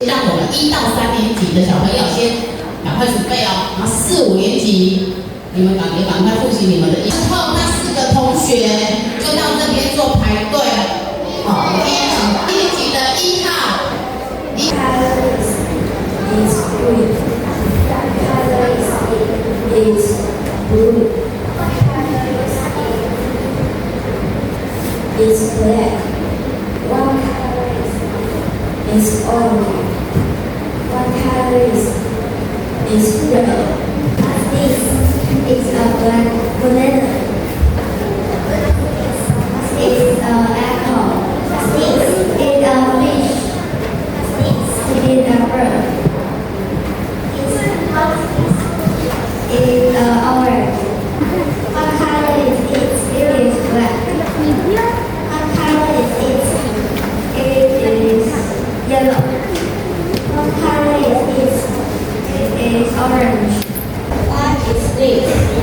让我们1到3年级的小朋友先赶快准备哦，然后4、5年级你们赶快复习你们的。之后那4个同学就到这边做排队。好，1年级的1号。Is green. Color is blue. Color is black. One color is orange. One color is red. This is a black banana. This is an apple. This is a fish. This is a bird. Is orange. What color is it? It is black. What color is it? It is yellow. What color is it? It is orange. What is this?